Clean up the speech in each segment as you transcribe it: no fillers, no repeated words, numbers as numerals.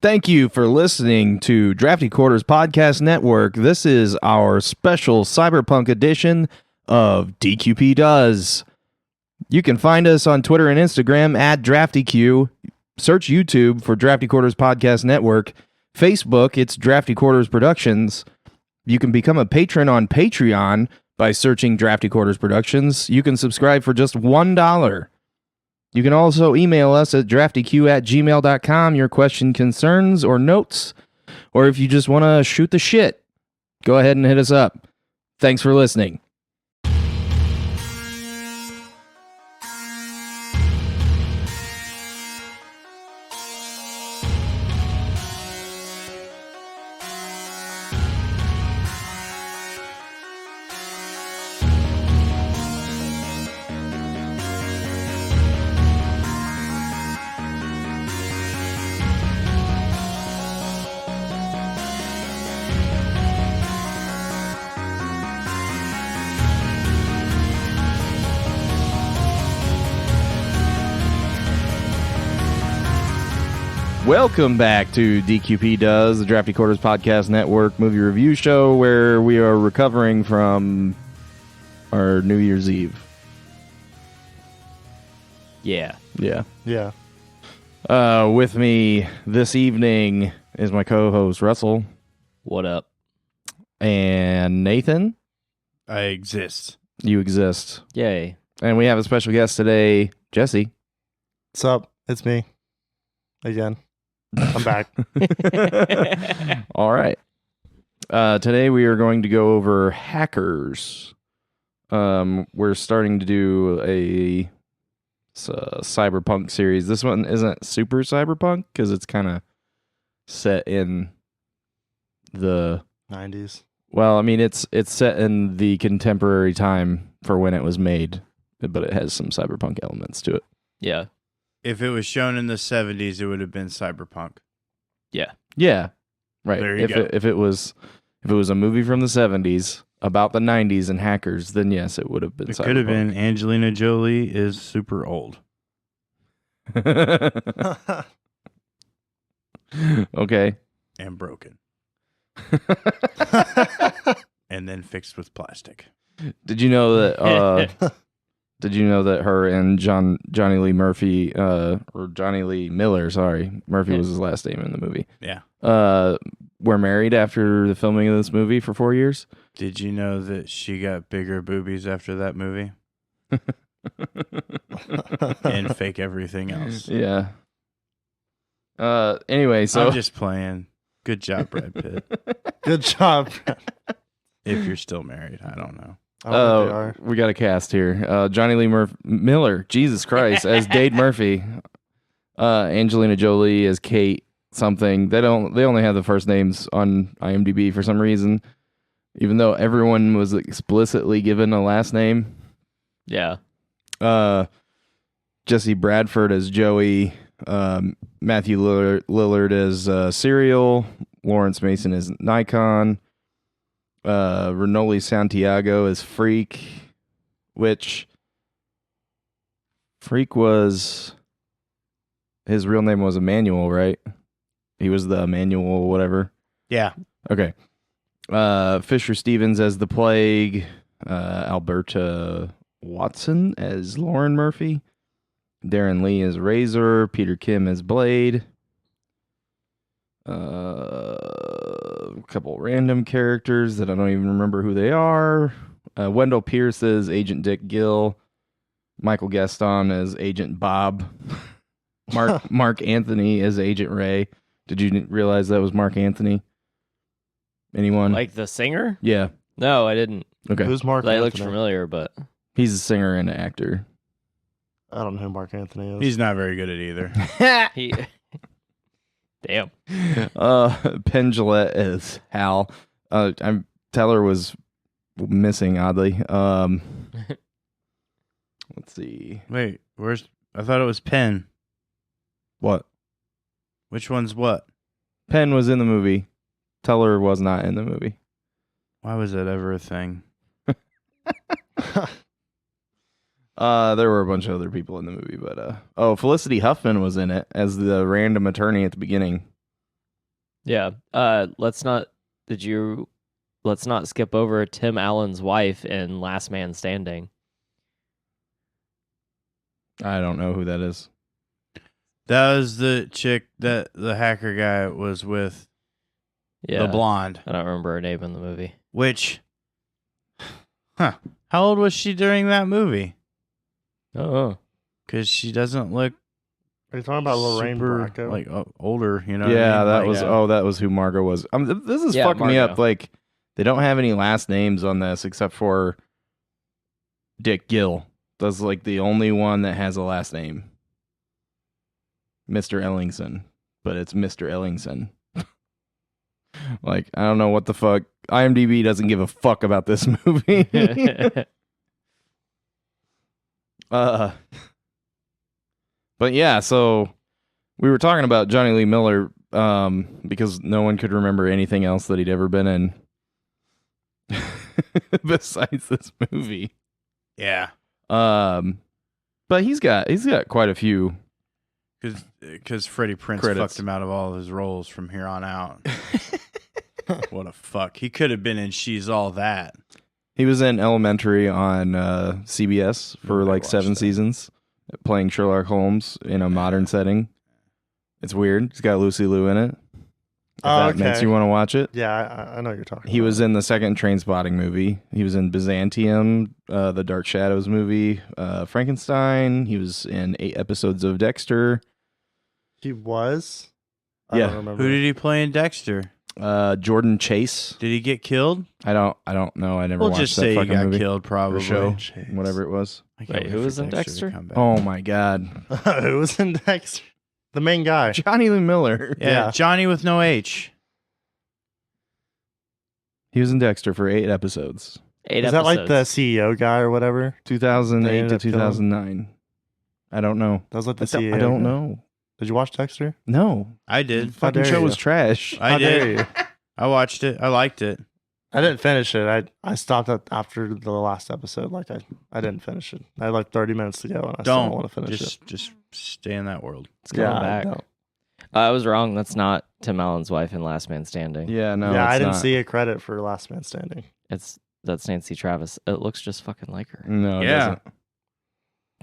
Thank you for listening to Drafty Quarters Podcast Network. This is our special Cyberpunk edition of DQP Does. You can find us on Twitter and Instagram at DraftyQ. Search YouTube for Drafty Quarters Podcast Network. Facebook, it's Drafty Quarters Productions. You can become a patron on Patreon by searching Drafty Quarters Productions. You can subscribe for just $1. You can also email us at draftyq@gmail.com, your question, concerns, or notes. Or if you just want to shoot the shit, go ahead and hit us up. Thanks for listening. Welcome back to DQP Does, the Drafty Quarters Podcast Network movie review show where we are recovering from our New Year's Eve. Yeah. With me this evening is my co-host Russell. What up? And Nathan. I exist. You exist. Yay. And we have a special guest today, Jessie. What's up? It's me. Again. I'm back. All right. Today we are going to go over Hackers. We're starting to do a Cyberpunk series. This one isn't super Cyberpunk because it's kind of set in the 90s. Well, I mean, it's set in the contemporary time for when it was made, but it has some Cyberpunk elements to it. Yeah. If it was shown in the 70s, it would have been Cyberpunk. Yeah. Yeah. Right. There you go. If it was a movie from the 70s about the 90s and hackers, then yes, it would have been It Cyberpunk. could have been Angelina Jolie is super old. Okay. And broken. And then fixed with plastic. Did you know that Did you know that her and Johnny Lee Murphy, or Johnny Lee Miller, sorry, Murphy was his last name in the movie, Yeah. were married after the filming of this movie for 4 years? Did you know that she got bigger boobies after that movie? And fake everything else. Yeah. Anyway, so I'm just playing. Good job, Brad Pitt. Good job. If you're still married, I don't know. We got a cast here. Johnny Lee Miller, Jesus Christ, as Dade Murphy. Angelina Jolie as Kate something. They only have the first names on IMDb for some reason, even though everyone was explicitly given a last name. Yeah. Jesse Bradford as Joey. Matthew Lillard as Serial. Lawrence Mason as Nikon. Renoli Santiago as Freak, which Freak was, his real name was Emmanuel, right? He was the Emmanuel whatever. Yeah. Okay. Fisher Stevens as the Plague. Alberta Watson as Lauren Murphy. Darren Lee as Razor. Peter Kim as Blade. A couple random characters that I don't even remember who they are. Wendell Pierce as Agent Dick Gill. Michael Gaston as Agent Bob. Mark Anthony as Agent Ray. Did you realize that was Mark Anthony? Anyone? Like the singer? Yeah. No, I didn't. Okay. Who's Mark That Anthony? looked familiar, but He's a singer and an actor. I don't know who Mark Anthony is. He's not very good at either. he. Damn. Penn Jillette as Hal. Teller was missing, oddly. Let's see. Wait, I thought it was Penn. What? Which one's what? Penn was in the movie. Teller was not in the movie. Why was that ever a thing? There were a bunch of other people in the movie, but Felicity Huffman was in it as the random attorney at the beginning. Yeah. Let's not skip over Tim Allen's wife in Last Man Standing. I don't know who that is. That was the chick that the hacker guy was with, Yeah. the blonde. I don't remember her name in the movie. Which, how old was she during that movie? Oh. Because she doesn't look Are you talking about Lorraine super, Bracco? like older, you know? what I Yeah, mean? that Like, was. Oh, that was who Margot was. This is Yeah, fucking me up. Margot. Like, they don't have any last names on this except for Dick Gill. That's like the only one that has a last name. Mr. Ellingson, but it's Mr. Ellingson. Like, I don't know what the fuck. IMDb doesn't give a fuck about this movie. But yeah, so we were talking about Johnny Lee Miller because no one could remember anything else that he'd ever been in besides this movie. Yeah. But he's got quite a few. Because Freddie Prinze Credits. fucked him out of all of his roles from here on out. What a fuck. He could have been in She's All That. He was in Elementary on CBS for Nobody like watched 7 that. seasons, playing Sherlock Holmes in a modern setting. It's weird. He's got Lucy Liu in it. If Oh, that makes okay. you want to watch it. Yeah, I know what you're talking He about. was in the second Trainspotting movie. He was in Byzantium, the Dark Shadows movie, Frankenstein. He was in 8 episodes of Dexter. He was? I Yeah. don't remember. Who did he play in Dexter? Jordan Chase. Did he get killed? I don't know. I never We'll watched just that say he fucking got movie killed, or probably. show, Chase. whatever it was. I can't Wait, who for was in to Dexter? come back. Oh my god, Who was in Dexter? The main guy. Johnny Lee Miller. Yeah, Johnny with no H. He was in Dexter for 8 episodes, 8 Is episodes. that like the CEO guy or whatever? 2008 ended to up killing 2009. I don't know. That was like the I CEO. don't guy? know. Did you watch Dexter? No, I the did. fucking dare show you. was trash. I How did. dare you? I watched it. I liked it. I didn't finish it. I stopped it after the last episode. Like I didn't finish it. I had like 30 minutes to go, and I still don't want to finish it. Just stay in that world. It's coming Yeah, I back. don't. I was wrong. That's not Tim Allen's wife in Last Man Standing. Yeah, no. yeah, it's I didn't not. see a credit for Last Man Standing. That's Nancy Travis. It looks just fucking like her. No, it Yeah.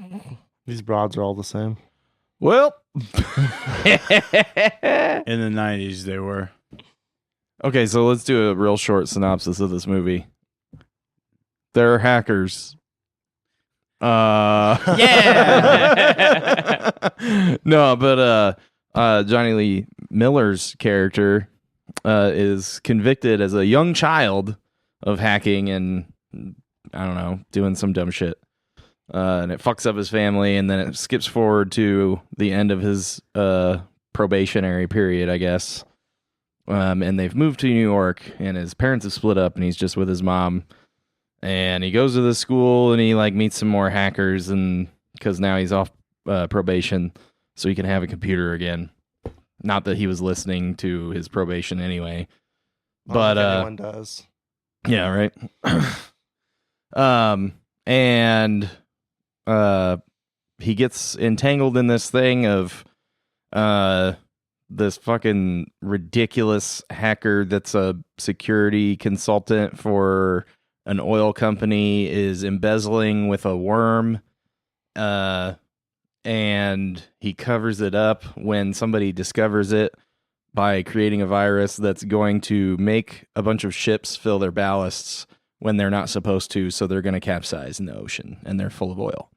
doesn't. These broads are all the same. Well, In the 90s, they were. okay, so let's do a real short synopsis of this movie. There are hackers. Yeah. No, but Johnny Lee Miller's character is convicted as a young child of hacking and I don't know, doing some dumb shit. And it fucks up his family, and then it skips forward to the end of his probationary period, I guess. And they've moved to New York, and his parents have split up, and he's just with his mom. And he goes to the school, and he like meets some more hackers, and because now he's off probation, so he can have a computer again. Not that he was listening to his probation anyway, but anyone does. yeah, right. And he gets entangled in this thing of this fucking ridiculous hacker that's a security consultant for an oil company is embezzling with a worm. And he covers it up when somebody discovers it by creating a virus that's going to make a bunch of ships fill their ballasts when they're not supposed to, so they're going to capsize in the ocean, and they're full of oil.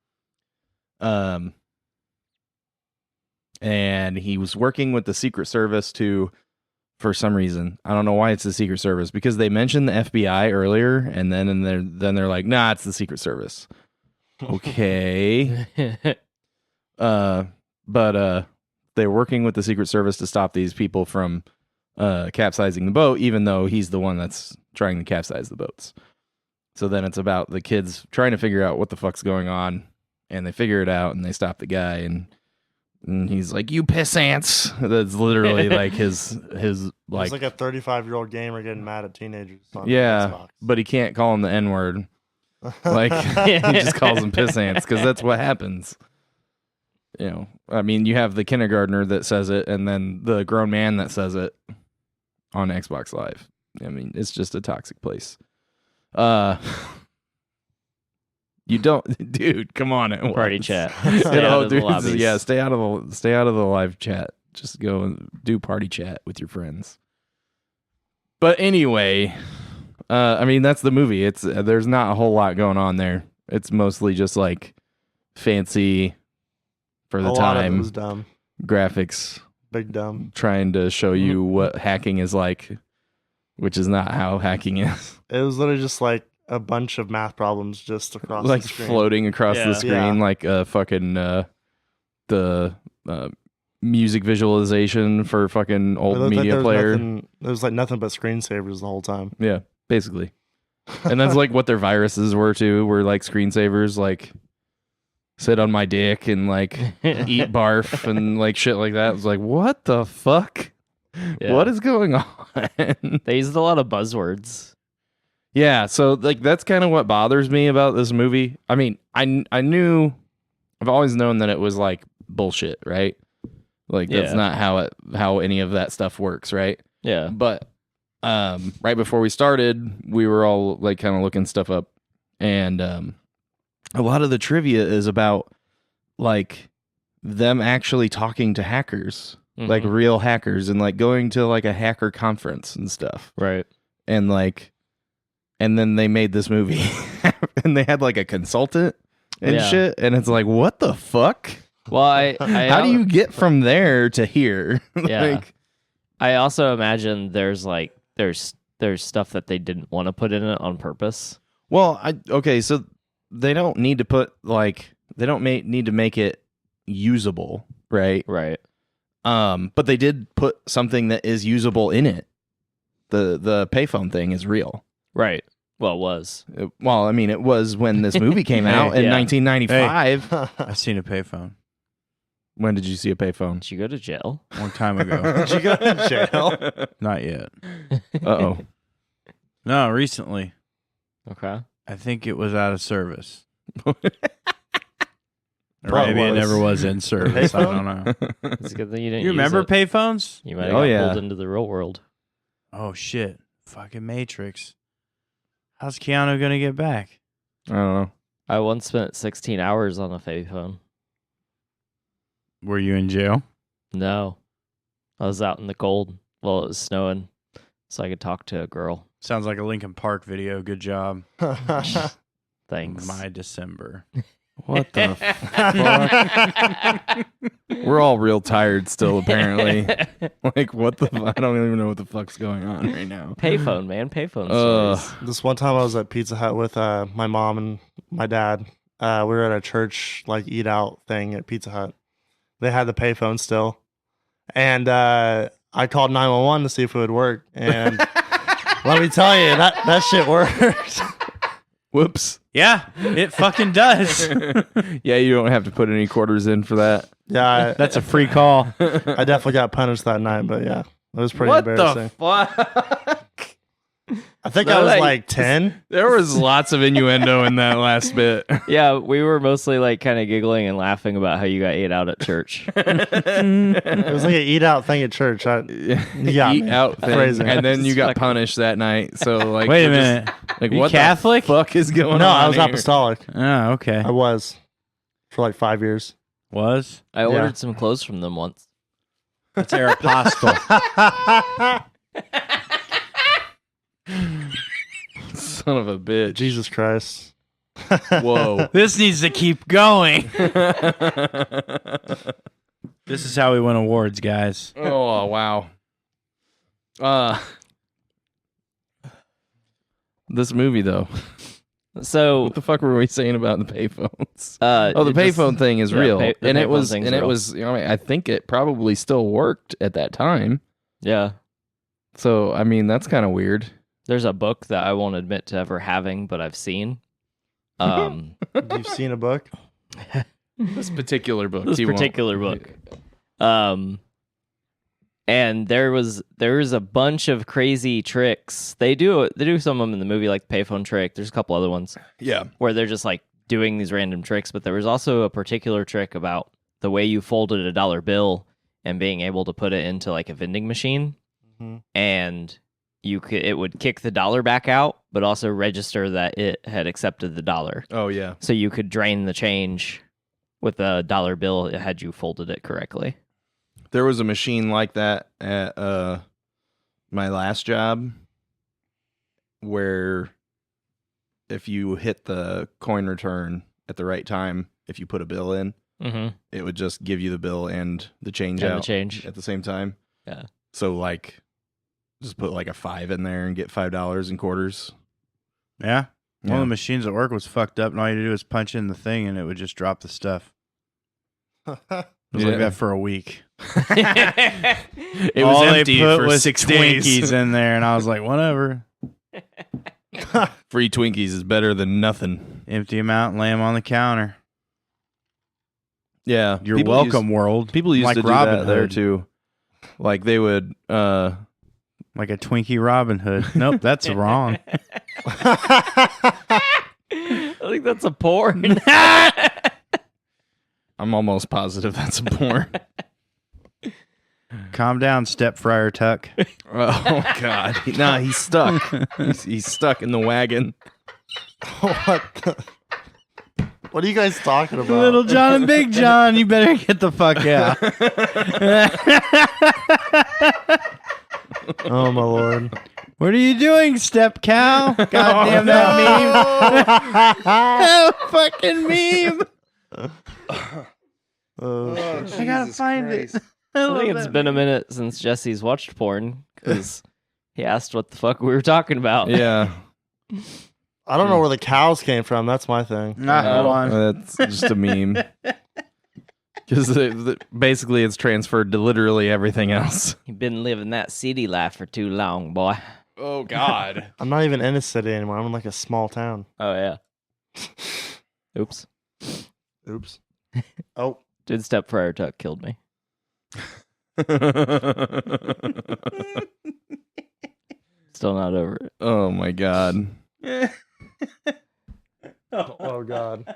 And he was working with the Secret Service to, for some reason, I don't know why it's the Secret Service, because they mentioned the FBI earlier, and then they're like, nah, it's the Secret Service. Okay. But they're working with the Secret Service to stop these people from capsizing the boat, even though he's the one that's trying to capsize the boats. So then it's about the kids trying to figure out what the fuck's going on, and they figure it out, and they stop the guy, and he's like, "You piss ants." That's literally like his It's like, like a 35-year-old gamer getting mad at teenagers. On yeah, Xbox. but he can't call him the N-word. Like he just calls them piss ants because that's what happens. You know, I mean, you have the kindergartner that says it, and then the grown man that says it. on Xbox Live. I mean, it's just a toxic place. You don't, dude. Come on, it Party was. chat. You Stay know, out of the dude, lobbies. yeah, stay out of the live chat. Just go and do party chat with your friends. But anyway, I mean, that's the movie. It's there's not a whole lot going on there. It's mostly just like fancy for the A lot of it time was dumb. graphics, Big dumb. trying to show you what hacking is like, which is not how hacking is. It was literally just like a bunch of math problems just across Like the screen. floating across Yeah. the screen, Yeah. like a fucking the music visualization for fucking It old looked like media there was player. There was like nothing but screensavers the whole time. Yeah, basically. And that's like what their viruses were too. Were like screensavers, like sit on my dick and like eat barf and like shit like that. It was like, what the fuck? Yeah. What is going on? They used a lot of buzzwords. Yeah, so like that's kind of what bothers me about this movie. I mean, I knew, I've always known that it was like bullshit, right? Like that's Yeah. not how any of that stuff works, right? Yeah. But right before we started, we were all like kind of looking stuff up, and a lot of the trivia is about like them actually talking to hackers, like Mhm. real hackers, and like going to like a hacker conference and stuff, Right. and like, and then they made this movie, and they had like a consultant and Yeah. shit, and it's like, what the fuck? Well, I How do you get from there to here? Yeah. Like, I also imagine there's stuff that they didn't want to put in it on purpose. well, okay, so they don't need to put like they don't need to make it usable, right? Right. But they did put something that is usable in it. The payphone thing is real. Right. Well, it was. Well, I mean, it was when this movie came out in Yeah. 1995. I've seen a payphone When did you see a payphone? Did you go to jail? a long time ago. Did you go to jail? Not yet. Uh-oh. No, recently. Okay. I think it was out of service. Or Probably maybe it was. never was in service. I don't know. It's a good thing you didn't. You remember use it. payphones? You might have Oh, got yeah. pulled into the real world. Oh shit! Fucking Matrix. How's Keanu gonna get back? I don't know. I once spent 16 hours on a payphone. Were you in jail? No, I was out in the cold while it was snowing, so I could talk to a girl. Sounds like a Linkin Park video. Good job. Thanks. My December. What the fuck? We're all real tired still, apparently. Like, what the I don't even know what the fuck's going on right now. Payphone, man. Payphone Ugh. stories. This one time I was at Pizza Hut with my mom and my dad. We were at a church like eat out thing at Pizza Hut. They had the payphone still, and I called 911 to see if it would work. And let me tell you, that shit worked. Whoops. Yeah, it fucking does. Yeah, you don't have to put any quarters in for that. Yeah, That's a free call. I definitely got punished that night, but yeah, it was pretty What the embarrassing. fuck? I think No, I was like- like 10. There was lots of innuendo in that last bit. Yeah, we were mostly like kind of giggling and laughing about how you got ate out at church. It was like an eat out thing at church. You got Eat me. out thing, Phrasing. and then you It's got fucking- punished that night. So like, Wait a we're just- minute. like You what Catholic? the fuck is going No, on? I was here? apostolic. Oh, okay. I was for like 5 years. Was? I ordered some clothes from them once. That's Aeropostale. Son of a bitch. Jesus Christ. Whoa. This needs to keep going. This is how we win awards, guys. Oh wow. This movie though. So, What the fuck were we saying about the payphones? the Oh, the payphone thing is yeah, real, the and it payphone was, thing's and it real. was. You know, I think it probably still worked at that time. Yeah. So I mean, that's kind of weird. There's a book that I won't admit to ever having, but I've seen. You've seen a book? This particular book. This you won't- particular book. And there was a bunch of crazy tricks. They do some of them in the movie, like the payphone trick. There's a couple other ones Yeah. where they're just like doing these random tricks. But there was also a particular trick about the way you folded a dollar bill and being able to put it into like a vending machine. and it would kick the dollar back out, but also register that it had accepted the dollar. Oh yeah. So you could drain the change with a dollar bill had you folded it correctly. There was a machine like that at my last job where if you hit the coin return at the right time, if you put a bill in, it would just give you the bill and the change And out the change. at the same time. Yeah. So like just put like a 5 in there and get $5 in quarters. Yeah. One of Yeah. the machines at work was fucked up, and all you had to do was punch in the thing, and it would just drop the stuff. It was like that for a week. It all was they empty put for was 6 Twinkies days. in there, and I was like, whatever. Free Twinkies is better than nothing. Empty them out and lay them on the counter. Yeah. You're people welcome, world. People used like to do Robin that there Hood. too. Like they would Like a Twinkie Robin Hood. Nope, that's wrong. I think that's a porn. I'm almost positive that's a porn. Calm down, Step Friar Tuck. Oh God! Nah, he's stuck. He's stuck in the wagon. What are you guys talking about? Little John and Big John, you better get the fuck out. Oh my lord! What are you doing, Step Cow? God damn that meme. Oh, fucking meme. Oh, I gotta find it. I think it's been a minute since Jesse's watched porn because he asked what the fuck we were talking about. Yeah, I don't know where the cows came from. That's my thing. Nah, hold on. that's just a meme. Because basically, it's transferred to literally everything else. You've been living that city life for too long, boy. Oh God! I'm not even in a city anymore. I'm in like a small town. Oh, yeah. Oops. Oops. Oh. Dude, Step Friar Tuck killed me. Still not over it. Oh my God! Oh God.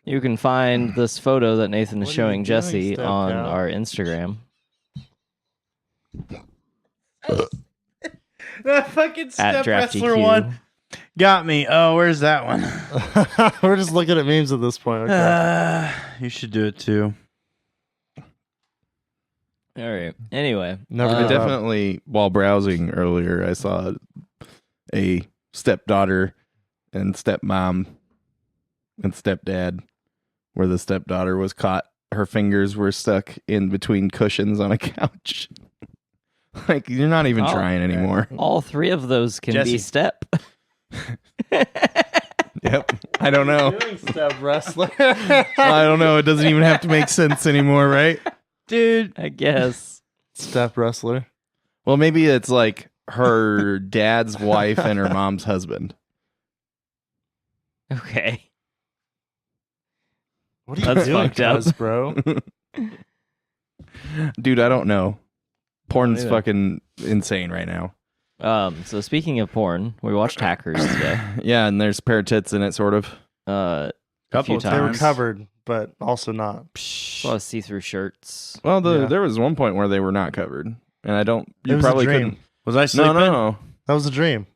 You can find this photo that Nathan is What are you showing doing, Jesse Step on Cow? our Instagram That fucking at Step Drafty Wrestler Q. one got me. Oh, where's that one? We're just looking at memes at this point. Okay. You should do it too. All right. Anyway, Never I did that. definitely, while browsing earlier, I saw a stepdaughter and stepmom and stepdad, where the stepdaughter was caught. Her fingers were stuck in between cushions on a couch. Like, you're not even Oh, trying anymore. all three of those can Jesse. be Step. Yep. I don't know. Step wrestler. I don't know. It doesn't even have to make sense anymore, right? Dude, I guess. Step wrestler. Well, maybe it's like her dad's wife and her mom's husband. Okay. What are you That's doing, fucked up. cuz, bro? Dude, I don't know. Porn's either. fucking insane right now. So speaking of porn, we watched Hackers today. Yeah, and there's pair of tits in it, sort of. A Couple few of They were times. covered, but also not. A lot of see-through shirts. Well, Yeah. there was one point where they were not covered, and I don't. It You was a probably dream. couldn't. was I sleeping? No. That was a dream.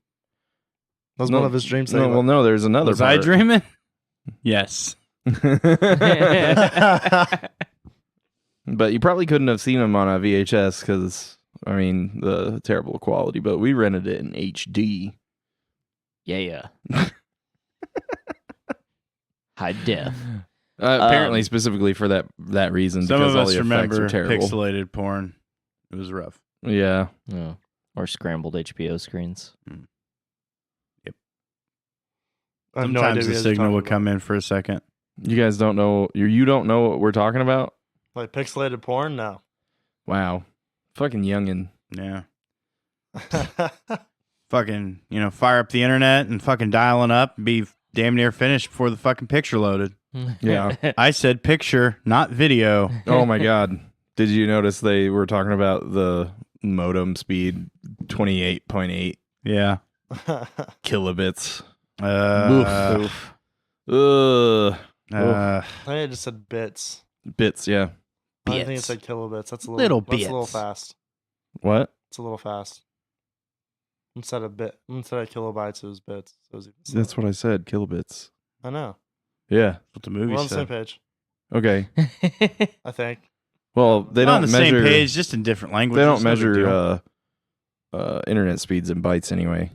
That was No, one of his dreams. that No, he well, no. There's another. Was I part. dreaming? Yes. But you probably couldn't have seen them on a VHS because, I mean, the terrible quality. But we rented it in HD. Yeah. High def. Apparently, specifically for that reason, Some because of all us the effects remember are terrible. pixelated porn. It was rough. Yeah. Oh. Or scrambled HBO screens. I have no Sometimes idea the what you're signal talking would come about. in for a second. You guys don't know. You don't know what we're talking about? Like pixelated porn? No. Wow. Fucking youngin'. Yeah. Fucking, fire up the internet and fucking dialing up and be damn near finished before the fucking picture loaded. Yeah. I said picture, not video. Oh my God. Did you notice they were talking about the modem speed 28.8 Yeah. kilobits? Oof. Ugh. I think I just said bits. Bits, yeah. I think it bits. said kilobits. That's a Little That's a little bits. fast. What? It's a little fast. Instead of kilobytes, it was bits. So it was even That's slower. what I said. Kilobits. I know. Yeah. What the movie We're on the same said. page. Okay. I think. Well, they Not on don't the measure. same page, just in different languages. They don't no big measure deal. internet speeds in bytes anyway.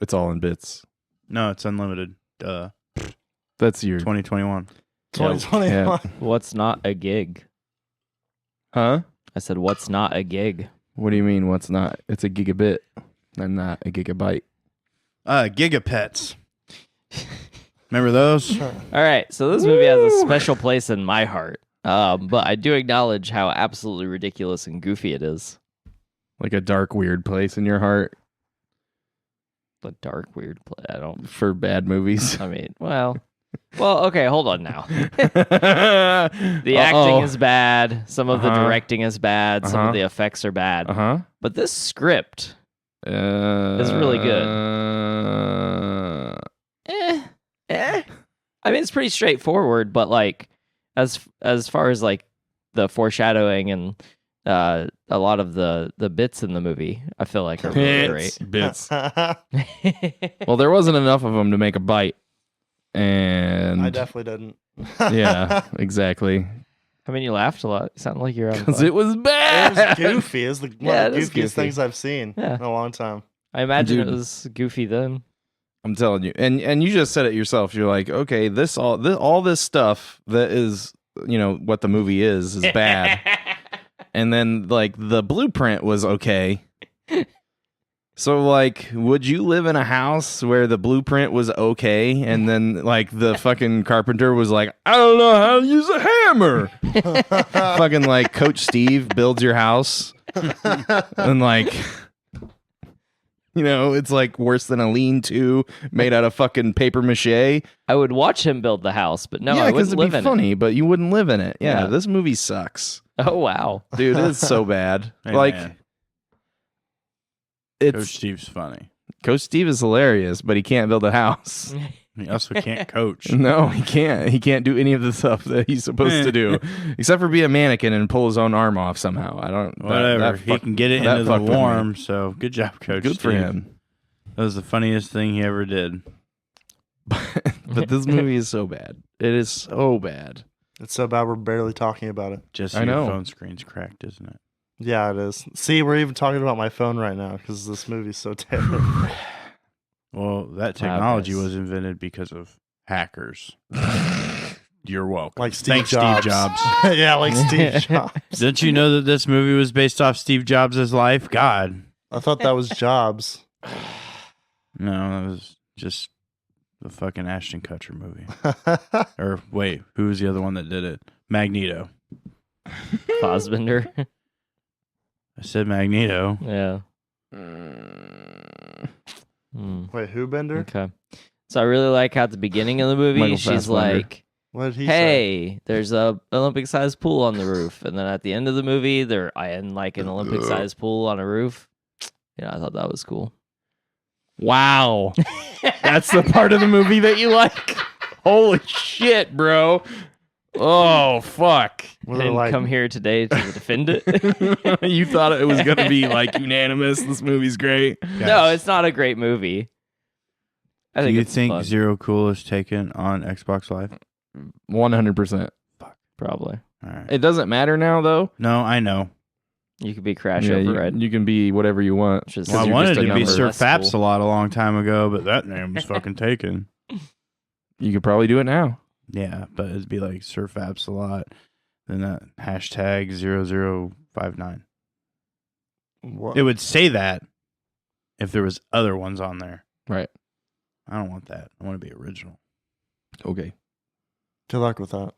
It's all in bits. No, it's unlimited. That's your 2021. 2021. Yeah. What's not a gig? Huh? I said, what's not a gig? What do you mean? What's not? It's a gigabit and not a gigabyte. Gigapets. Remember those? All right, so this movie has a special place in my heart. But I do acknowledge how absolutely ridiculous and goofy it is. Like a dark, weird place in your heart The dark, weird play. I don't. for bad movies. I mean, well, okay. Hold on now. The acting is bad. Some of the Uh-huh. directing is bad. Some Uh-huh. of the effects are bad. Uh-huh. But this script, It's really good. I mean, it's pretty straightforward. But like, as far as like the foreshadowing and a lot of the bits in the movie, I feel like are really great. Bits. Well, there wasn't enough of them to make a bite. And I definitely didn't. yeah, exactly. I mean, you laughed a lot. It sounded like you're on. Because it was It bad. was goofy. It's one Yeah, of it the is goofiest goofy. things I've seen Yeah. in a long time. I imagine Dude. it was goofy then. I'm telling you, and you just said it yourself. You're like, okay, all this stuff that is, what the movie is bad, and then like the blueprint was okay. So like, would you live in a house where the blueprint was okay, and then like the fucking carpenter was like, I don't know how to use a hammer. Fucking like Coach Steve builds your house, and like. It's like worse than a lean-to made out of fucking paper mache. I would watch him build the house, but no, yeah, I because wouldn't it'd live be in funny, but you wouldn't live in it. Yeah, Yeah. this movie sucks, it. Oh wow. dude. It's so bad. Hey, like, man. it's Coach Steve's funny. Coach Steve is hilarious, but he can't build a house. He also can't coach. No, he can't. He can't do any of the stuff that he's supposed to do, except for be a mannequin and pull his own arm off somehow. I don't. Whatever. He can get it that into the fucked with me. warm, so good job, Coach Good for Steve. him. That was the funniest thing he ever did. But this movie is so bad. It is so bad. It's so bad we're barely talking about it. Just I your know. phone screen's cracked, isn't it? Yeah, it is. See, we're even talking about my phone right now because this movie's so terrible. Well, that technology guys. was invented because of hackers. You're welcome. Like Steve Thanks, Jobs. Steve Jobs. Yeah, like Steve Jobs. Didn't you know that this movie was based off Steve Jobs' life? God. I thought that was Jobs. No, that was just the fucking Ashton Kutcher movie. Or wait, who was the other one that did it? Magneto. Fassbender. I said Magneto. Yeah. Hmm. Wait, who Bender? Okay. So I really like how at the beginning of the movie Michael she's Fassbender. like, What did he say? "Hey, there's a Olympic-sized pool on the roof," and then at the end of the movie, they're in like an Olympic-sized pool on a roof. Yeah, I thought that was cool. Wow. That's the part of the movie that you like? Holy shit, bro. Oh, fuck. Were I they didn't like, come here today to defend it. You thought it was going to be like unanimous. This movie's great. No, it's not a great movie. I Do think you it's think fun, Zero Cool is taken on Xbox Live? 100%. probably. All right. It doesn't matter now, though. No, I know. You could be Crash Yeah, Override. you can be whatever you want. Which is- Well, I you're wanted just a to be number. Sir That's Faps cool. a long time ago, but that name was fucking taken. You could probably do it now. Yeah, but it'd be like Sir Faps a lot. Then that hashtag 0059. what? It would say that if there was other ones on there. Right. I don't want that. I want to be original. Okay. Good luck with that.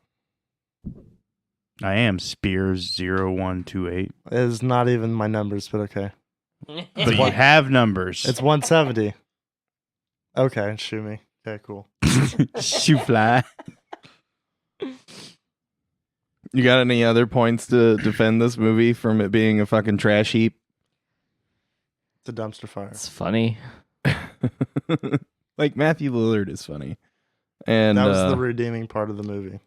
I am Spears 0128. It is not even my numbers, but okay. But you have numbers. It's 170. Okay, shoot me. Okay, cool. Shoe fly. You got any other points to defend this movie from it being a fucking trash heap? It's a dumpster fire. It's funny. Like Matthew Lillard is funny. And That was the redeeming part of the movie.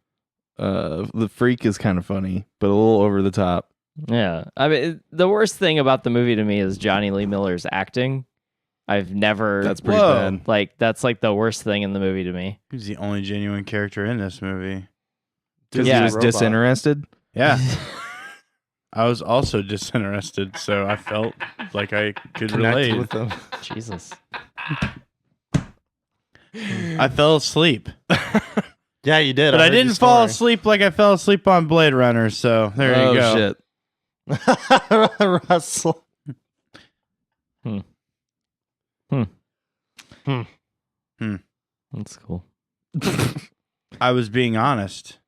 The freak is kind of funny, but a little over the top. Yeah. I mean, the worst thing about the movie to me is Johnny Lee Miller's acting. I've never. That's pretty Whoa. bad. Like, that's like the worst thing in the movie to me. He's the only genuine character in this movie. Because Yeah. he was disinterested. Yeah. I was also disinterested, so I felt like I could Connected relate. with them. Jesus. I fell asleep. Yeah, you did. But I heard your didn't fall story. asleep like I fell asleep on Blade Runner, so there you go. Shit. Russell. That's cool. I was being honest.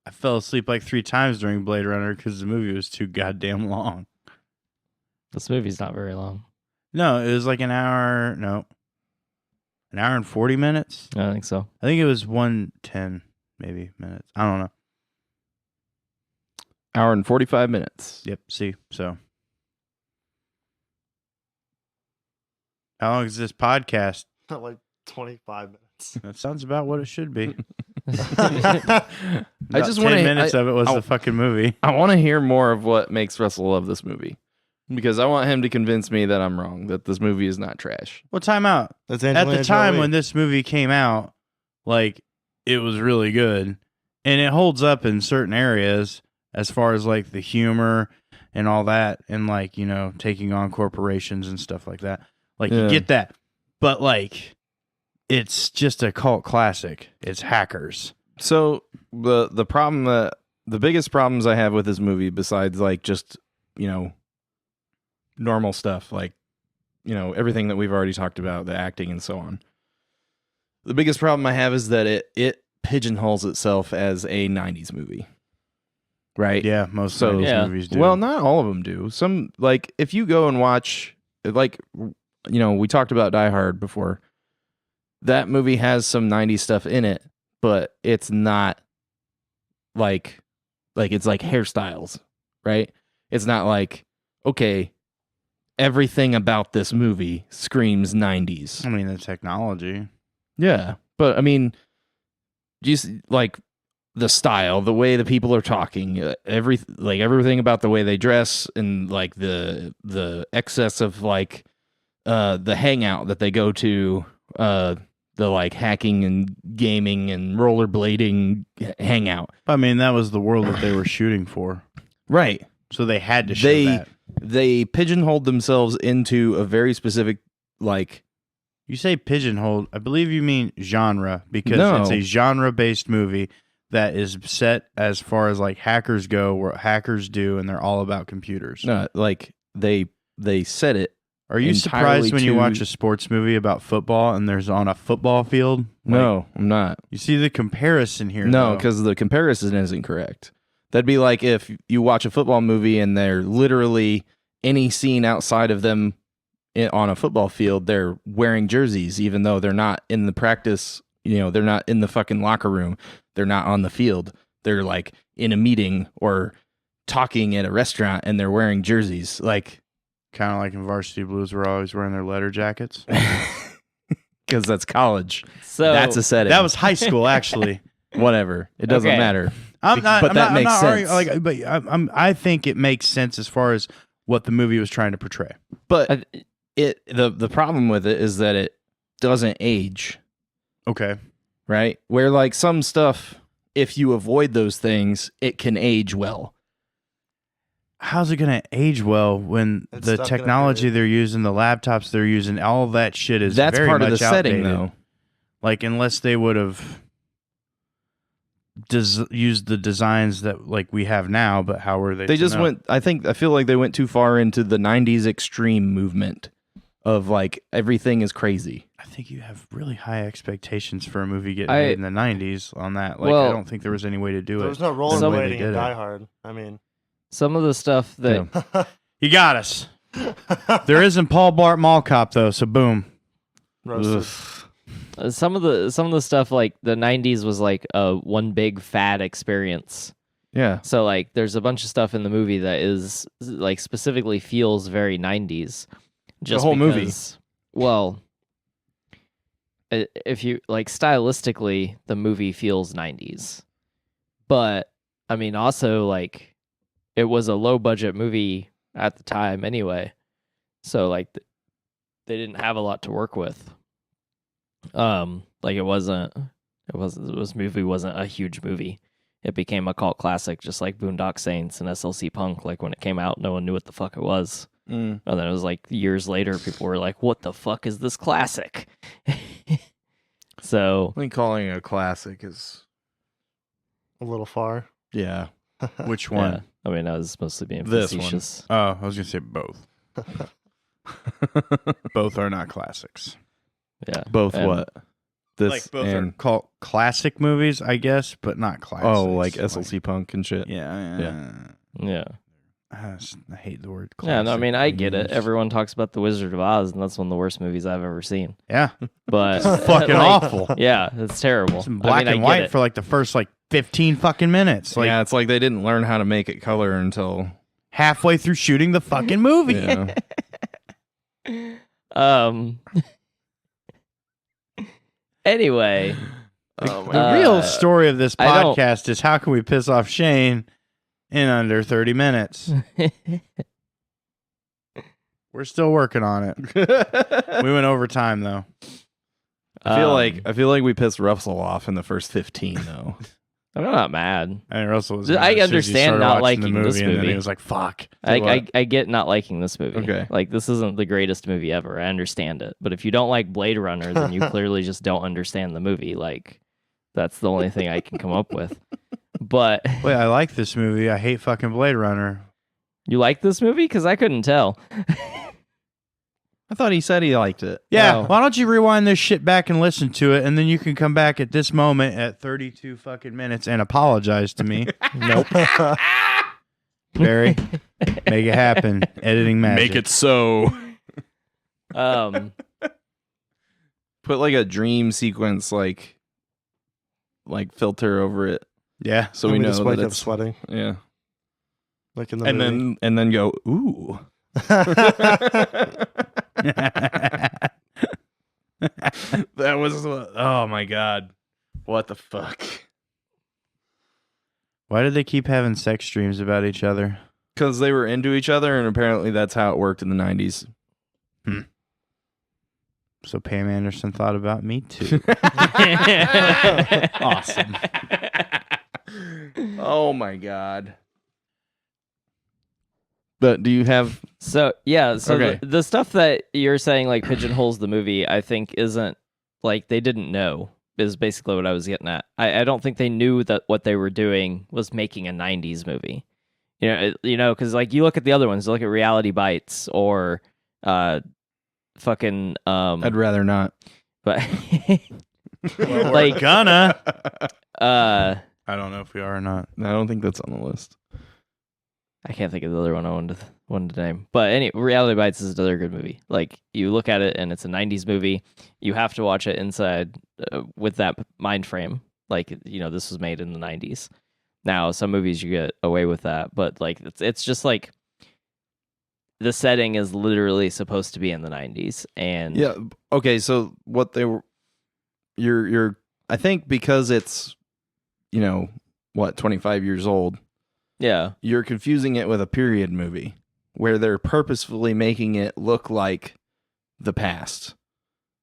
I fell asleep like 3 times during Blade Runner because the movie was too goddamn long. This movie's not very long. No, it was like an hour and 40 minutes. I don't think so. I think it was 110 maybe minutes. I don't know. Hour and 45 minutes. Yep, see. So how long is this podcast? Like 25 minutes. That sounds about what it should be. I About just 10 want minutes of it was I- the fucking movie. I want to hear more of what makes Russell love this movie. Because I want him to convince me that I'm wrong, that this movie is not trash. Well, time out. That's At Angelina the time Jolie. when this movie came out, like, it was really good. And it holds up in certain areas as far as, like, the humor and all that. And, like, you know, taking on corporations and stuff like that. Like, Yeah. you get that. But, like, it's just a cult classic. It's hackers. So the biggest problems I have with this movie, besides like just, you know, normal stuff, like, you know, everything that we've already talked about, the acting and so on. The biggest problem I have is that it pigeonholes itself as a 90s movie. Right? Yeah, most So- of these Yeah. movies do. Well, not all of them do. Some, like, if you go and watch, like, you know, we talked about Die Hard before. That movie has some 90s stuff in it, but it's not like it's like hairstyles, right? It's not like, okay, everything about this movie screams 90s. I mean, the technology. Yeah, but I mean, just like the style, the way the people are talking, everything about the way they dress, and like the excess of like the hangout that they go to, the like hacking and gaming and rollerblading hangout. I mean, that was the world that they were shooting for. Right. So they had to show They that. they pigeonholed themselves into a very specific, like, You say pigeonholed. I believe you mean genre, because No. it's a genre-based movie that is set as far as like hackers go, what hackers do, and they're all about computers. no, like they said it. Are you entirely surprised when you to- watch a sports movie about football and there's on a football field? Like, No, I'm not. You see the comparison here. No, though. because the comparison isn't correct. That'd be like if you watch a football movie and they're literally any scene outside of them on a football field, they're wearing jerseys, even though they're not in the practice. You know, they're not in the fucking locker room. They're not on the field. They're like in a meeting or talking at a restaurant and they're wearing jerseys. Like, kind of like in Varsity Blues, we're always wearing their leather jackets. because that's college. So That's a setting. That was high school, actually. whatever. It doesn't Okay. matter. I'm not. But I'm that not, I'm makes not arguing- sense. Like, but I think it makes sense as far as what the movie was trying to portray. But the problem with it is that it doesn't age. Okay. Right? Where like some stuff, if you avoid those things, it can age well. How's it going to age well when It's the stuck in a technology period. they're using, the laptops they're using, all that shit is That's very part of the much setting, outdated. though. Like, unless they would have used the designs that like we have now, but how were they? They to just know? went. I feel like they went too far into the '90s extreme movement of like everything is crazy. I think you have really high expectations for a movie getting I- made in the '90s on that. Like, Well- I don't think there was any way to do There it. was no the way they rollerblading did in it. Die Hard. I mean, some of the stuff that You got us. There isn't Paul Blart Mall Cop though, so boom. roasted. some of the stuff like the 90s was like a one big fad experience. Yeah. So like there's a bunch of stuff in the movie that is like specifically feels very 90s. Just whole movie. because- Well, if you like stylistically, the movie feels 90s. But I mean, also like it was a low budget movie at the time anyway. So like they didn't have a lot to work with. Like this movie wasn't a huge movie. It became a cult classic, just like Boondock Saints and SLC Punk. Like when it came out, no one knew what the fuck it was. And then it was like years later, people were like, "What the fuck is this classic?" So I think calling it a classic is A little far. yeah. Which one? yeah, I mean, I was mostly being This one. facetious. Oh, I was gonna say both. Both are not classics. Yeah, Both and- what? This Like both and are called classic movies, I guess, but not classics. oh, like SLC Punk and shit. Yeah. Yeah. I hate the word classic. Yeah, no, I mean, I get it. Yes. Everyone talks about The Wizard of Oz, and that's one of the worst movies I've ever seen. Yeah. But It's fucking like, awful. Yeah, it's terrible. It's in black I and get white it. for like the first like 15 fucking minutes. Like yeah, it's like they didn't learn how to make it color until halfway through shooting the fucking movie. yeah. Anyway, Oh my The real story of this I don't- podcast is how can we piss off Shane in under 30 minutes? We're still working on it. We went over time though. I feel like we pissed Russell off in the first 15 though. I'm not mad. And Russell was. I mad as soon as he understand started not watching the liking this and then movie. he was like, "Fuck." I get not liking this movie. Okay. Like, this isn't the greatest movie ever. I understand it. But if you don't like Blade Runner, then you clearly just don't understand the movie. Like, that's the only thing I can come up with. But Wait, I like this movie. I hate fucking Blade Runner. you like this movie? Because I couldn't tell. I thought he said he liked it. Yeah, Oh. why don't you rewind this shit back and listen to it, and then you can come back at this moment at 32 fucking minutes and apologize to me. Nope. Barry, make it happen. Editing magic. Make it so. Put like a dream sequence like filter over it Yeah. so we know just wake that up it's sweating yeah. like in the And movie. then go ooh. That was oh my god. What the fuck? Why did they keep having sex dreams about each other? Because they were into each other, and apparently that's how it worked in the 90s. So Pam Anderson thought about me too. Awesome. Oh my god. But do you have So yeah, so Okay. the stuff that you're saying like pigeonholes the movie, I think isn't like they didn't know is basically what I was getting at. I don't think they knew that what they were doing was making a 90s movie. Because like you look at the other ones, you look at Reality Bites or fucking I'd rather not. but We're like gonna. uh I don't know if we are or not. I don't think that's on the list. I can't think of the other one I wanted to name. But anyway, Reality Bites is another good movie. Like, you look at it and it's a 90s movie. You have to watch it inside with that mind frame. Like, this was made in the 90s. Now, some movies you get away with that. But, like, it's just like the setting is literally supposed to be in the 90s. And Yeah. Okay. So what they were, you're. I think because it's, 25 years old. yeah. You're confusing it with a period movie where they're purposefully making it look like the past.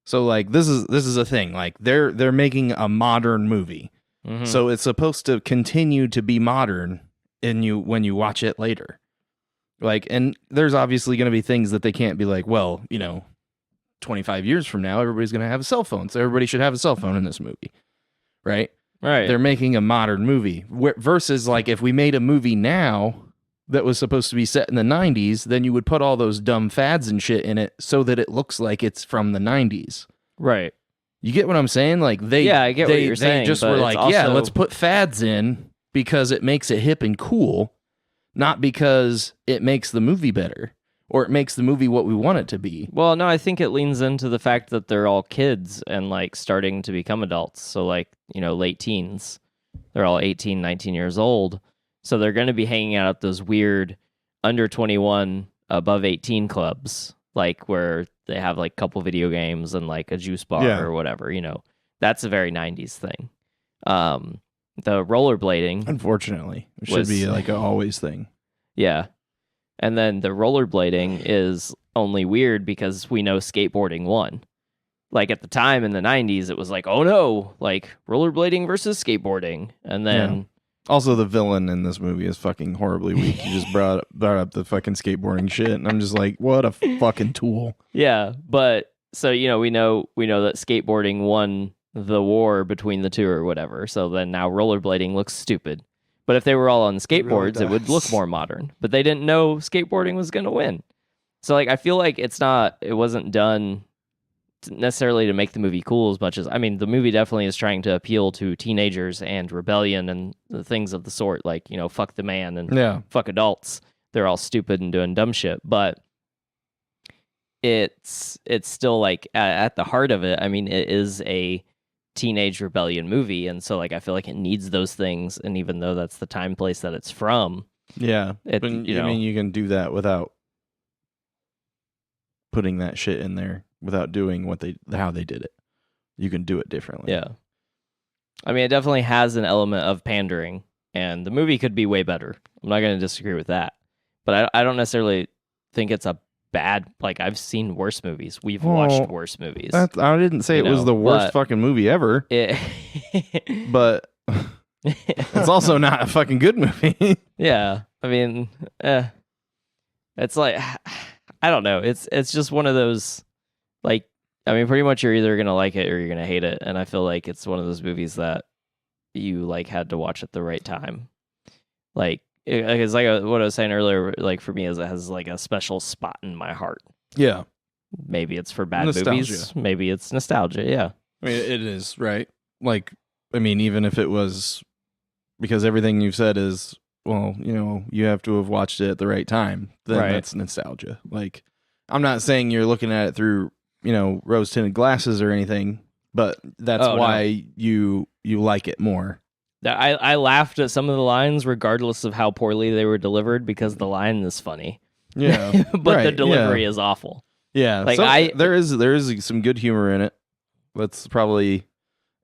So like this is a thing. Like they're making a modern movie. Mhm. So it's supposed to continue to be modern when you watch it later. Like, and there's obviously going to be things that they can't be like, well, 25 years from now, everybody's going to have a cell phone. So everybody should have a cell phone in this movie. Right? Right. They're making a modern movie versus like if we made a movie now that was supposed to be set in the 90s, then you would put all those dumb fads and shit in it so that it looks like it's from the 90s. right. You get what I'm saying? Like I get what you're saying, They just but were it's like, yeah, also- let's put fads in because it makes it hip and cool, not because it makes the movie better or it makes the movie what we want it to be. Well, no, I think it leans into the fact that they're all kids and like starting to become adults. So like, late teens. They're all 18, 19 years old. So they're going to be hanging out at those weird under 21, above 18 clubs, like where they have like a couple video games and like a juice bar Yeah. or whatever. That's a very 90s thing. The rollerblading, Unfortunately, it should be like a always thing. yeah. And then the rollerblading is only weird because we know skateboarding won. Like at the time in the 90s, it was like, oh no, like rollerblading versus skateboarding. And then Also, the villain in this movie is fucking horribly weak. You just brought up the fucking skateboarding shit, and I'm just like, what a fucking tool. yeah, but so we know that skateboarding won the war between the two or whatever. So then now rollerblading looks stupid. But if they were all on skateboards, it would look more modern. But they didn't know skateboarding was going to win. So like I feel like it wasn't done necessarily to make the movie cool as much as, I mean, the movie definitely is trying to appeal to teenagers and rebellion and the things of the sort, like, fuck the man and fuck adults. They're all stupid and doing dumb shit. But it's still like at the heart of it, I mean, it is a teenage rebellion movie, and so like I feel like it needs those things, and even though that's the time place that it's from, but I mean, you can do that without putting that shit in there, without doing how they did it. You can do it differently. Yeah, I mean, it definitely has an element of pandering, and the movie could be way better. I'm not going to disagree with that, but I don't necessarily think it's a bad, like, I've seen worse movies. We've watched worse movies. I didn't say it was the worst fucking movie ever. But it's also not a fucking good movie. Yeah. I mean, it's like, I don't know. It's just one of those, like, I mean, pretty much you're either going to like it or you're going to hate it. And I feel like it's one of those movies that you, like, had to watch at the right time. Like, it's like what I was saying earlier, like for me, is it has like a special spot in my heart. Yeah. Maybe it's for bad Nostalgia. movies. Maybe it's nostalgia. Yeah. I mean, it is, right? Like, I mean, even if it was, because everything you've said is, well, you have to have watched it at the right time. Then that's nostalgia. Like, I'm not saying you're looking at it through, rose-tinted glasses or anything, but that's why you like it more. I laughed at some of the lines regardless of how poorly they were delivered because the line is funny. Yeah. But the delivery is awful. Yeah. Like there is some good humor in it. That's probably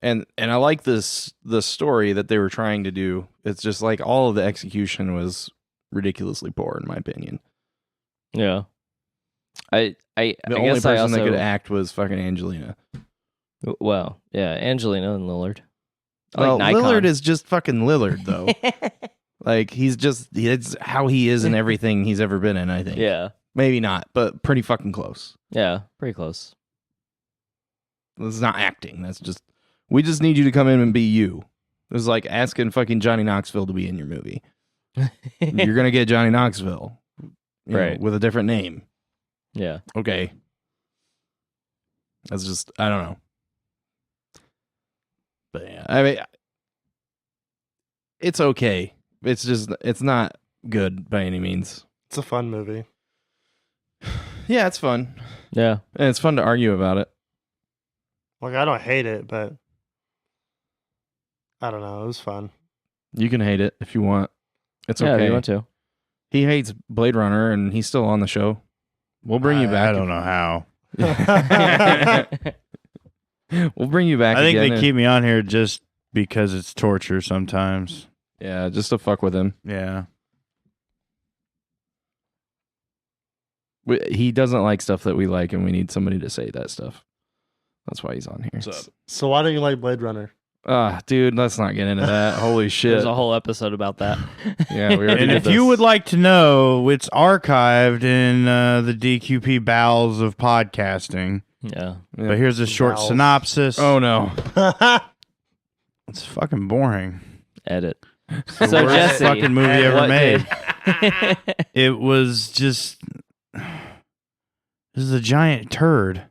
and I like the story that they were trying to do. It's just like all of the execution was ridiculously poor in my opinion. Yeah. The only person that could act was fucking Angelina. Well, yeah, Angelina and Lillard. Well, Lillard is just fucking Lillard, though. Like, it's how he is in everything he's ever been in, I think. Yeah. Maybe not, but pretty fucking close. Yeah, pretty close. It's not acting. That's just, we just need you to come in and be you. It was like asking fucking Johnny Knoxville to be in your movie. You're going to get Johnny Knoxville. Right. With a different name. Yeah. Okay. That's just, I don't know. But yeah, I mean, it's okay. It's not good by any means. It's a fun movie. Yeah, it's fun. Yeah. And it's fun to argue about it. Like, I don't hate it, but I don't know. It was fun. You can hate it if you want. It's okay. Yeah, if you want to. He hates Blade Runner, and he's still on the show. We'll bring you back. I don't know how. We'll bring you back. I think again they keep me on here just because it's torture sometimes. Yeah, just to fuck with him. Yeah. He doesn't like stuff that we like, and we need somebody to say that stuff. That's why he's on here. So why don't you like Blade Runner? Dude, let's not get into that. Holy shit. There's a whole episode about that. Yeah, we already And did if this. you would like to know, it's archived in the DQP bowels of podcasting. Yeah. But here's a short Bowels. synopsis. Oh, no. It's fucking boring. Edit. The So, worst Jesse, fucking movie ever what made. did- It was just... This is a giant turd.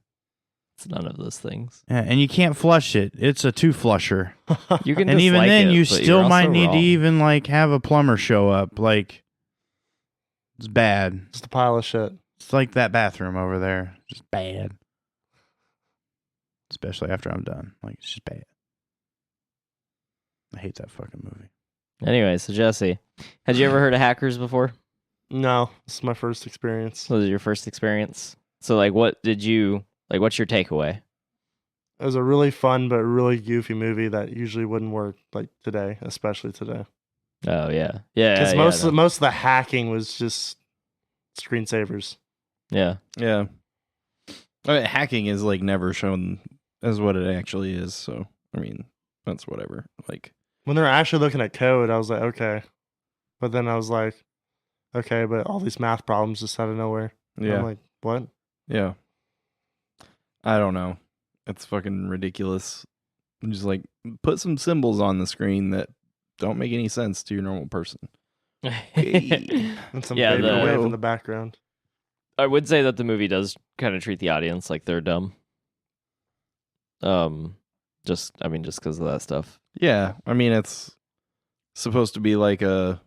It's none of those things. Yeah, and you can't flush it. It's a two-flusher. You can And even dislike then, it, you but you're still might also need wrong. to even like have a plumber show up. Like, it's bad. Just a pile of shit. It's like that bathroom over there. Just bad. Especially after I'm done. Like, it's just bad. I hate that fucking movie. Anyway, so Jesse, had you ever heard of hackers before? No, this is my first experience. Was it your first experience? So like, what's your takeaway? It was a really fun but really goofy movie that usually wouldn't work like today, especially today. Oh yeah, yeah. Because yeah, most of the hacking was just screensavers. yeah. Yeah. I mean, hacking is like never shown as what it actually is. So, I mean, that's whatever. Like, When they were actually looking at code, I was like, okay. But then I was like, okay, but all these math problems just out of nowhere. yeah. I'm like, what? Yeah. I don't know. It's fucking ridiculous. Just like put some symbols on the screen that don't make any sense to your normal person. Hey. And some Yeah, paper wave in the background. I would say that the movie does kind of treat the audience like they're dumb. Just because of that stuff. Yeah, I mean it's supposed to be like a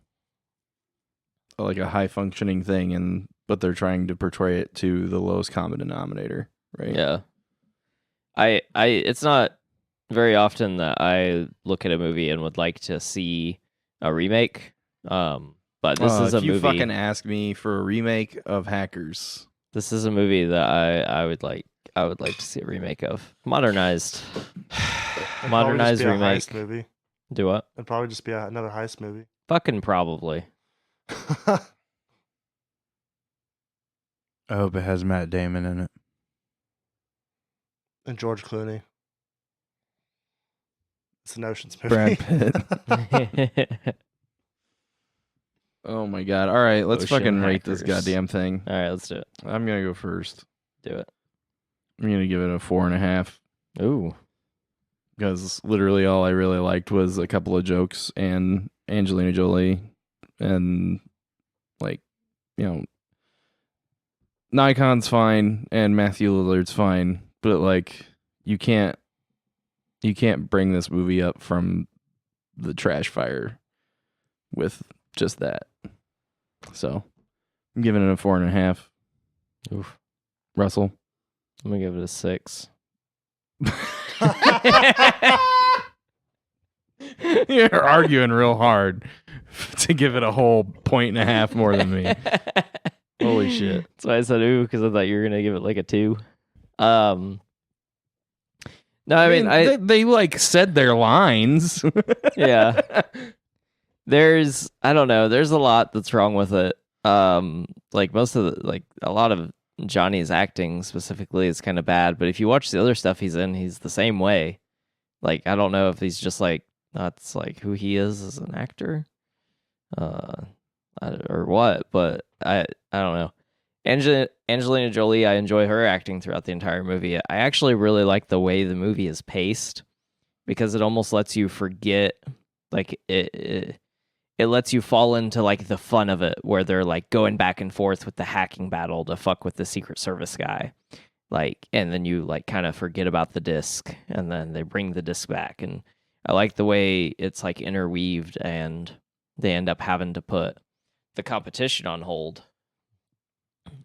high functioning thing, but they're trying to portray it to the lowest common denominator, right? Yeah. It's not very often that I look at a movie and would like to see a remake. But this is a if you movie. fucking ask me for a remake of Hackers. This is a movie that I would like to see a remake of. Modernized Modernized remake. Heist movie. Do what? It'd probably just be another heist movie. Fucking probably. I hope it has Matt Damon in it. And George Clooney. It's an Ocean's movie. Brad Pitt. Oh my god. All right, let's Ocean fucking rate this Hackers. goddamn thing. All right, let's do it. I'm gonna go first. Do it. I'm gonna give it a 4.5. Ooh. Because literally all I really liked was a couple of jokes and Angelina Jolie and like, Nikon's fine and Matthew Lillard's fine, but like you can't bring this movie up from the trash fire with just that. So I'm giving it a 4.5. Oof. Russell. I'm gonna give it a 6. You're arguing real hard to give it a whole 1.5 more than me. Holy shit. That's why I said ooh, because I thought you were gonna give it like a 2. No, I mean they like said their lines. yeah. There's a lot that's wrong with it. Like most of a lot of Johnny's acting specifically is kind of bad, but if you watch the other stuff he's in, he's the same way. Like I don't know if he's just like that's like who he is as an actor, or what, but I don't know. Angelina Jolie, I enjoy her acting throughout the entire movie. I actually really like the way the movie is paced because it almost lets you forget, like it lets you fall into like the fun of it where they're like going back and forth with the hacking battle to fuck with the Secret Service guy. Like, and then you like kind of forget about the disc and then they bring the disc back. And I like the way it's like interweaved and they end up having to put the competition on hold.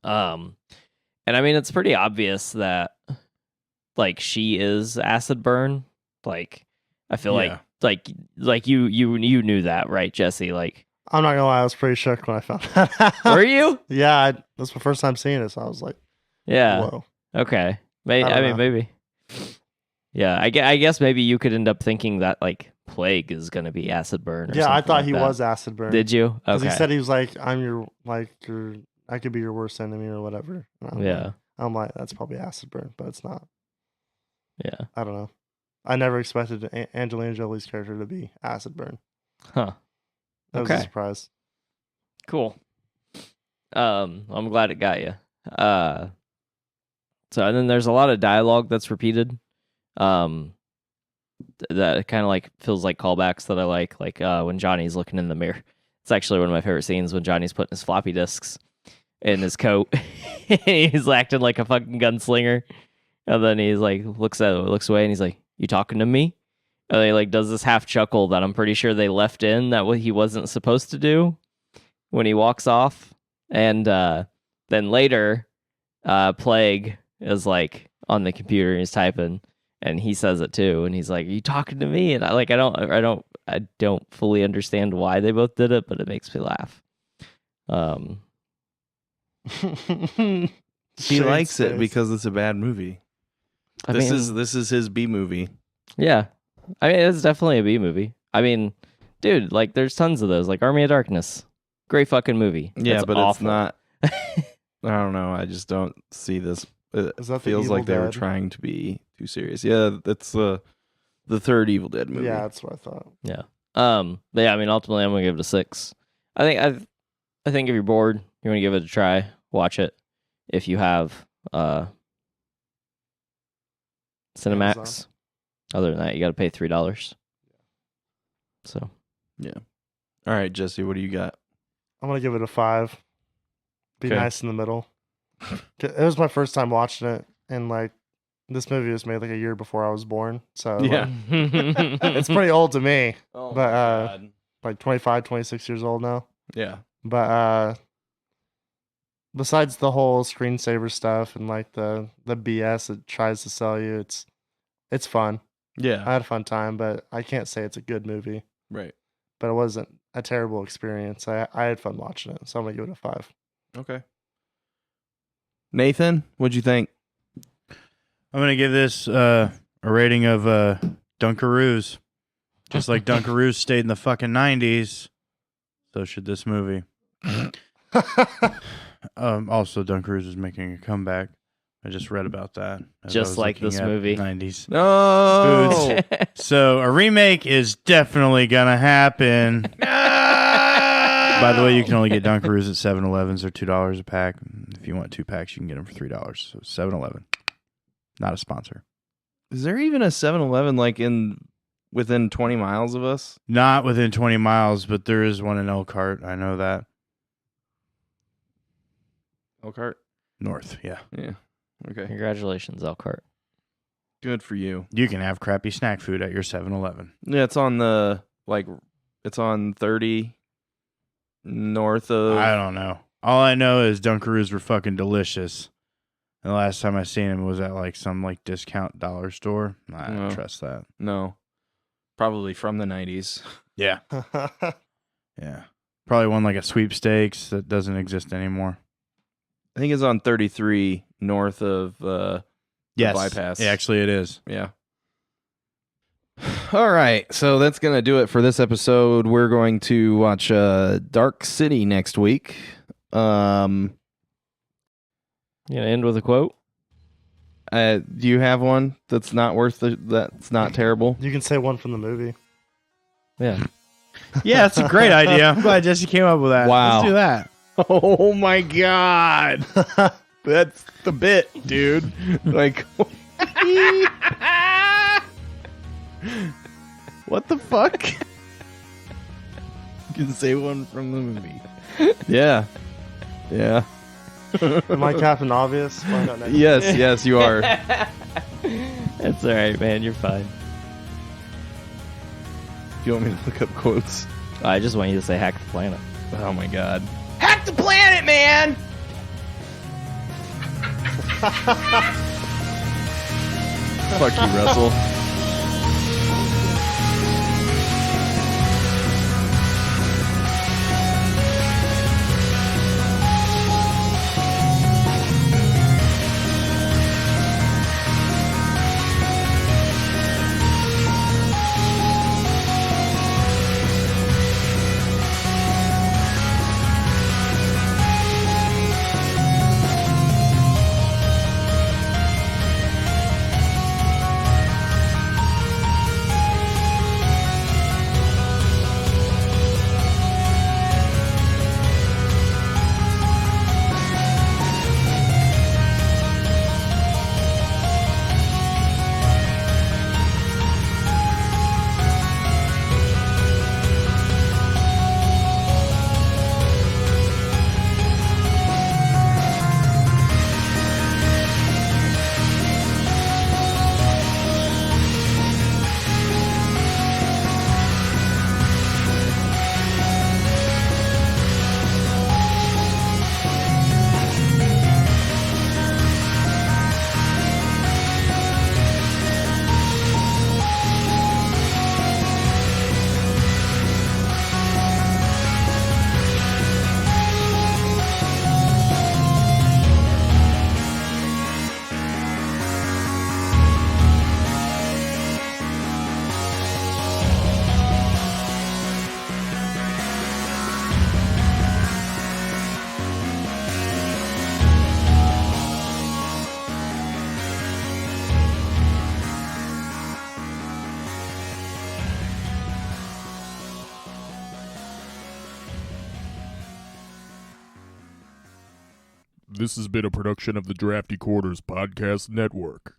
And I mean, it's pretty obvious that like she is Acid Burn. Like, I feel like you knew that, right, Jesse? Like, I'm not gonna lie, I was pretty shook when I found that out. were you? Yeah, that's my first time seeing it, so I was like, Yeah. whoa. Okay. I mean, know. maybe. Yeah, I guess maybe you could end up thinking that like Plague is gonna be Acid Burn. Or Yeah, I something thought like he that. was Acid Burn. Did you? Because Okay. he said he was like, I could be your worst enemy or whatever. And I'm like, that's probably Acid Burn, but it's not. Yeah. I don't know. I never expected Angelina Jolie's character to be Acid Burn. Huh. That was a Okay. surprise. Cool. I'm glad it got you. So and then there's a lot of dialogue that's repeated. That kind of like feels like callbacks that I like when Johnny's looking in the mirror. It's actually one of my favorite scenes when Johnny's putting his floppy disks in his coat. He's acting like a fucking gunslinger. And then he's like looks away and he's like, "You talking to me?" And he like does this half chuckle that I'm pretty sure they left in that what he wasn't supposed to do when he walks off. And then later, Plague is like on the computer and he's typing, and he says it too, and he's like, "Are you talking to me?" And I don't fully understand why they both did it, but it makes me laugh. He Shade likes it Space. because it's a bad movie. I This mean, is his B movie. yeah. I mean, it's definitely a B movie. I mean, dude, like, there's tons of those. Like Army of Darkness, great fucking movie. Yeah, It's but awful. it's not. I don't know. I just don't see this. It Is that the feels Evil like they were Dead? trying to be too serious. Yeah, that's the third Evil Dead movie. Yeah, that's what I thought. But yeah, I mean, ultimately, I'm gonna give it a 6. I think if you're bored, you want to give it a try. Watch it. If you have Cinemax, Amazon. other than that, you got to pay $3. So All right, Jesse, what do you got? I'm gonna give it a 5. Be Okay. nice in the middle. It was my first time watching it, and like this movie was made like a year before I was born, so Yeah. it's pretty old to me. Oh But, Like 25, 26 years old now. yeah. But besides the whole screensaver stuff and like the BS it tries to sell you, it's fun. Yeah. I had a fun time, but I can't say it's a good movie. Right. But it wasn't a terrible experience. I had fun watching it, so I'm gonna give it a 5. Okay. Nathan, what'd you think? I'm gonna give this a rating of Dunkaroos. Just like Dunkaroos stayed in the fucking 90s, so should this movie. Also, Dunkaroos is making a comeback. I just read about that. as I Just was like looking this at movie. 90s. No. So a remake is definitely gonna happen. By the way, you can only get Dunkaroos at 7-Elevens. They're $2 a pack. If you want 2 packs, you can get them for $3. So 7-Eleven, not a sponsor. Is there even a 7-Eleven like within 20 miles of us? Not within 20 miles, but there is one in Elkhart. I know that. Elkhart? North, yeah. Yeah. Okay. Congratulations, Elkhart. Good for you. You can have crappy snack food at your 7-Eleven. Yeah, it's on it's on 30 north of. I don't know. All I know is Dunkaroos were fucking delicious. And the last time I seen them was at like some like discount dollar store. I don't No. trust that. No. Probably from the 90s. Yeah. Yeah. Probably won like a sweepstakes that doesn't exist anymore. I think it's on 33 north of Yes. bypass. Yeah, actually it is. Yeah. All right, so that's going to do it for this episode. We're going to watch Dark City next week. You gonna end with a quote? Do you have one that's not that's not terrible? You can say one from the movie. Yeah. Yeah, that's a great idea. I'm glad Jesse came up with that. Wow. Let's do that. Oh my god. That's the bit, dude. Like what the fuck? You can say one from the movie. Yeah. Yeah. Am I Captain Obvious? Find out next Yes, you are. That's all right, man. You're fine. Do you want me to look up quotes? I just want you to say hack the planet. Oh my god. Hack the planet, man! Fuck you, Russell. This has been a production of the Drafty Quarters Podcast Network.